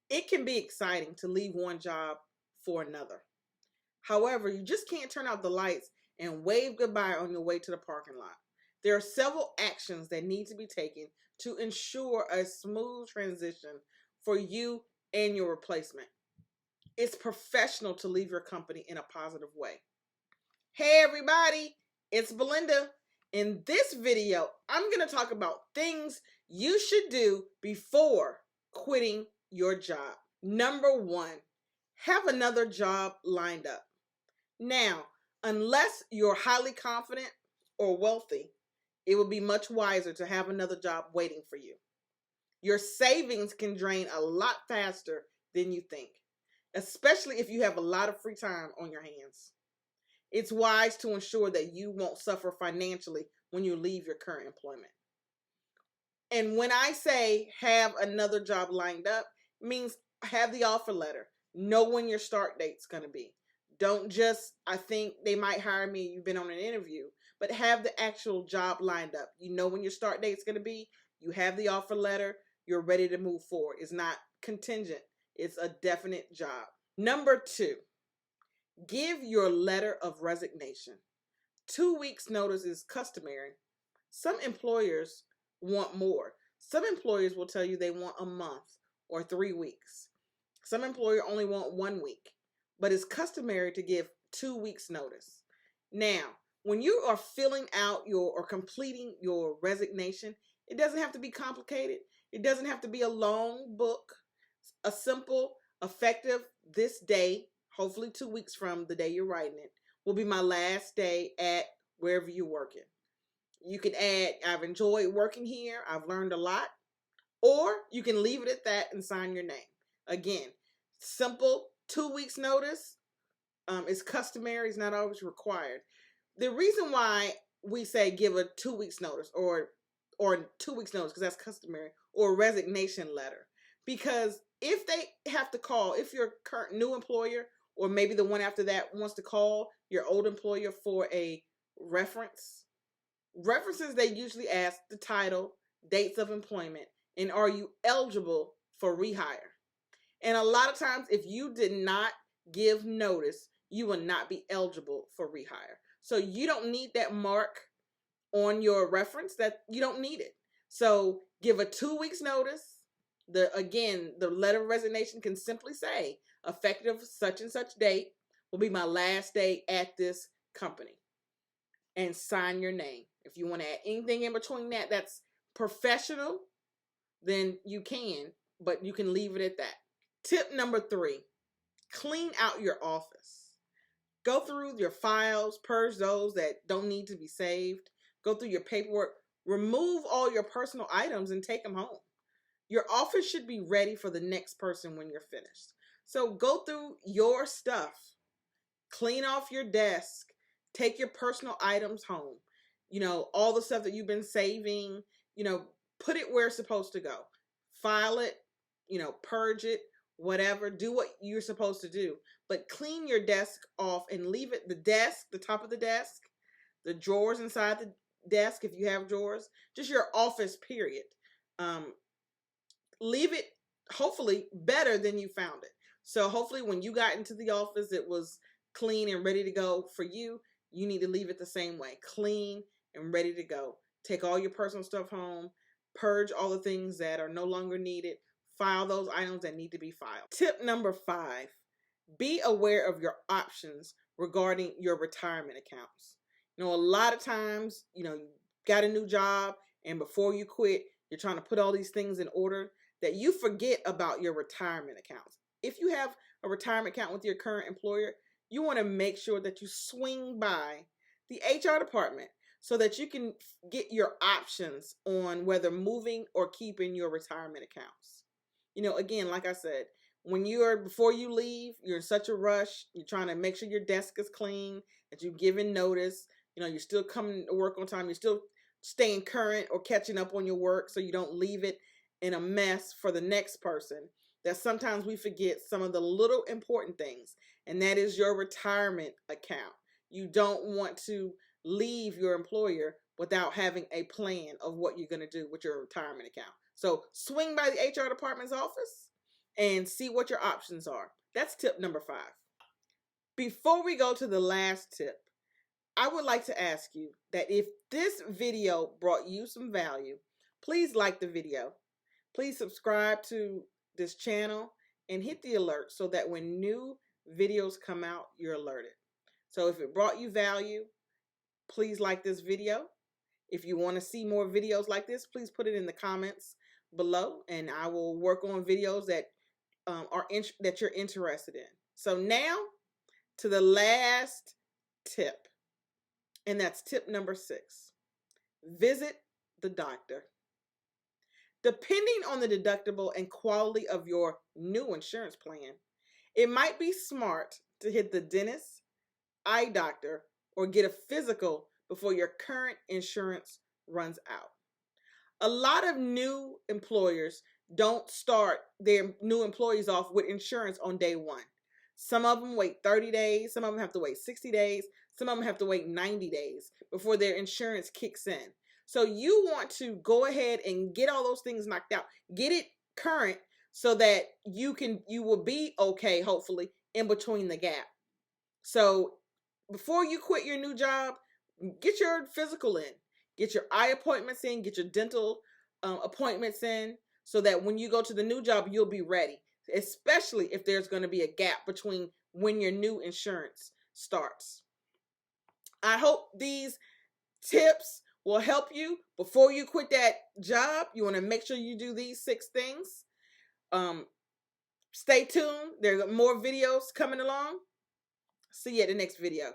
It can be exciting to leave one job for another. However, you just can't turn out the lights and wave goodbye on your way to the parking lot. There are several actions that need to be taken to ensure a smooth transition for you and your replacement. It's professional to leave your company in a positive way. Hey everybody, it's Belinda. In this video, I'm going to talk about things you should do before quitting your job. Number one, have another job lined up. Now, unless you're highly confident or wealthy, it would be much wiser to have another job waiting for you. Your savings can drain a lot faster than you think, especially if you have a lot of free time on your hands. It's wise to ensure that you won't suffer financially when you leave your current employment. And when I say have another job lined up, it means have the offer letter. Know when your start date's going to be. Don't just, I think they might hire me, you've been on an interview, but have the actual job lined up. You know when your start date's going to be. You have the offer letter. You're ready to move forward. It's not contingent. It's a definite job. Number two, give your letter of resignation. 2 weeks notice is customary. Some employers want more. Some employers will tell you they want a month or 3 weeks. Some employers only want 1 week, but it's customary to give 2 weeks notice. Now, when you are filling out or completing your resignation, it doesn't have to be complicated. It doesn't have to be a long book. A simple, effective, this day, hopefully 2 weeks from the day you're writing it, will be my last day at wherever you're working. You can add, I've enjoyed working here, I've learned a lot, or you can leave it at that and sign your name. Again, simple, 2 weeks notice is customary, it's not always required. The reason why we say give a 2 weeks notice or 2 weeks notice, because that's customary, or a resignation letter, because if they have to call, if your current new employer or maybe the one after that wants to call your old employer for a references, they usually ask the title, dates of employment, and are you eligible for rehire? And a lot of times, if you did not give notice, you will not be eligible for rehire. So you don't need that mark on your reference, that you don't need it. So give a 2 weeks notice. The letter of resignation can simply say, effective such and such date will be my last day at this company. And sign your name. If you want to add anything in between that, that's professional, then you can, but you can leave it at that. Tip number 3, clean out your office. Go through your files, purge those that don't need to be saved. Go through your paperwork, remove all your personal items and take them home. Your office should be ready for the next person when you're finished. So go through your stuff, clean off your desk, take your personal items home. All the stuff that you've been saving, put it where it's supposed to go. File it, purge it, whatever. Do what you're supposed to do. But clean your desk off and leave it, the top of the desk, the drawers inside the desk if you have drawers, just your office, period. Leave it hopefully better than you found it. So hopefully when you got into the office, it was clean and ready to go for you. You need to leave it the same way, clean and ready to go. Take all your personal stuff home, purge all the things that are no longer needed, file those items that need to be filed. Tip number 5, be aware of your options regarding your retirement accounts. A lot of times, you got a new job and before you quit, you're trying to put all these things in order that you forget about your retirement accounts. If you have a retirement account with your current employer, you want to make sure that you swing by the HR department so that you can get your options on whether moving or keeping your retirement accounts. Again, like I said, before you leave, you're in such a rush, you're trying to make sure your desk is clean, that you've given notice, you're still coming to work on time, you're still staying current or catching up on your work so you don't leave it in a mess for the next person, that sometimes we forget some of the little important things, and that is your retirement account. You don't want to leave your employer without having a plan of what you're going to do with your retirement account. So swing by the HR department's office and see what your options are. That's tip number 5. Before we go to the last tip, I would like to ask you that if this video brought you some value, please like the video. Please subscribe to this channel and hit the alert so that when new videos come out, you're alerted. So if it brought you value, please like this video. If you want to see more videos like this, please put it in the comments below, and I will work on videos that that you're interested in. So now to the last tip, and that's tip number 6. Visit the doctor. Depending on the deductible and quality of your new insurance plan, it might be smart to hit the dentist, eye doctor, or get a physical before your current insurance runs out. A lot of new employers don't start their new employees off with insurance on day 1. Some of them wait 30 days. Some of them have to wait 60 days. Some of them have to wait 90 days before their insurance kicks in. So you want to go ahead and get all those things knocked out. Get it current so that you will be okay, hopefully, in between the gap. So before you quit your new job, get your physical in. Get your eye appointments in. Get your dental appointments in so that when you go to the new job, you'll be ready, especially if there's going to be a gap between when your new insurance starts. I hope these tips will help you. Before you quit that job, you want to make sure you do these 6 things. Stay tuned. There are more videos coming along. See you at the next video.